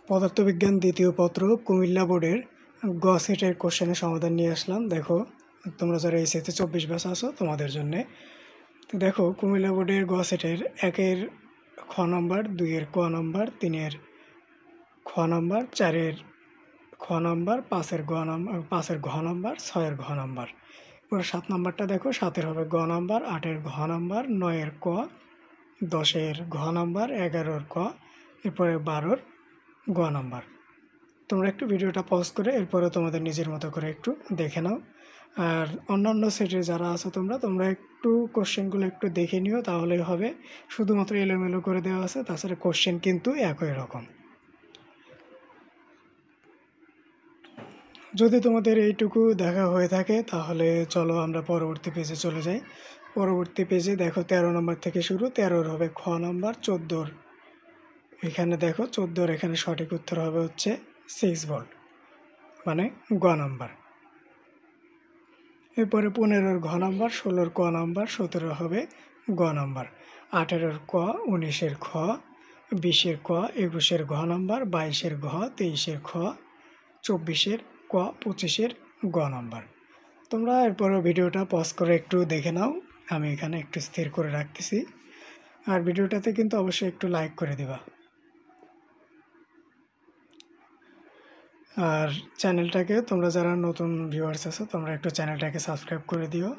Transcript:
পদার্থবিজ্ঞান দ্বিতীয় পত্র কুমিল্লা বোর্ডের গ সেটের কোশ্চেনের সমাধান নিয়ে আসলাম। দেখো, তোমরা যারা এইচএসসি 24 ব্যাচ আছো তোমাদের জন্যে। তো দেখো, কুমিল্লা বোর্ডের গ সেটের 1-এর খ নম্বর, 2-এর ক নম্বর, 3-এর খ নম্বর, 4-এর খ নম্বর, 5-এর গ নম্বর, 5-এর ঘ নম্বর, 6-এর ঘ নম্বর। এবার 7 নম্বরটা দেখো, 7-এর হবে গ নম্বর, 8-এর ঘ নম্বর, 9-এর ক, 10-এর ঘ নম্বর, 11-এর ক, এরপরে 12-এর গ নাম্বার। তোমরা একটু ভিডিওটা পজ করে এরপরে তোমাদের নিজের মতো করে একটু দেখে নাও। আর অন্যান্য সেটে যারা আছো তোমরা একটু কোশ্চেনগুলো একটু দেখে নিও, তাহলেই হবে। শুধুমাত্র এলোমেলো করে দেওয়া আছে, তাছাড়া কোশ্চেন কিন্তু একই রকম। যদি তোমাদের এইটুকু দেখা হয়ে থাকে তাহলে চলো আমরা পরবর্তী পেজে চলে যাই। পরবর্তী পেজে দেখো 13 নম্বর থেকে শুরু। 13-র হবে খ নম্বর, 14-র এখানে দেখো 14-র এখানে সঠিক উত্তর হবে হচ্ছে 6 ভোল্ট, মানে গ নাম্বার। এরপরে 15-র ঘ নাম্বার, 16-র ক নাম্বার, 17-র হবে গ নাম্বার, 18-র ক, 19-এর খ, 20-এর ক, 21-এর ঘ নাম্বার, 22-এর ঘ, 23-এর খ, 24-এর ক, 25-এর গ নাম্বার। তোমরা এরপরে ভিডিওটা পজ করে একটু দেখে নাও। আমি এখানে একটু স্থির করে রাখতেছি। আর ভিডিওটাতে কিন্তু অবশ্যই একটু লাইক করে দিবা। আর চ্যানেলটাকে তোমরা যারা নতুন ভিউয়ার্স আছো তোমরা একটু চ্যানেলটাকে সাবস্ক্রাইব করে দিও।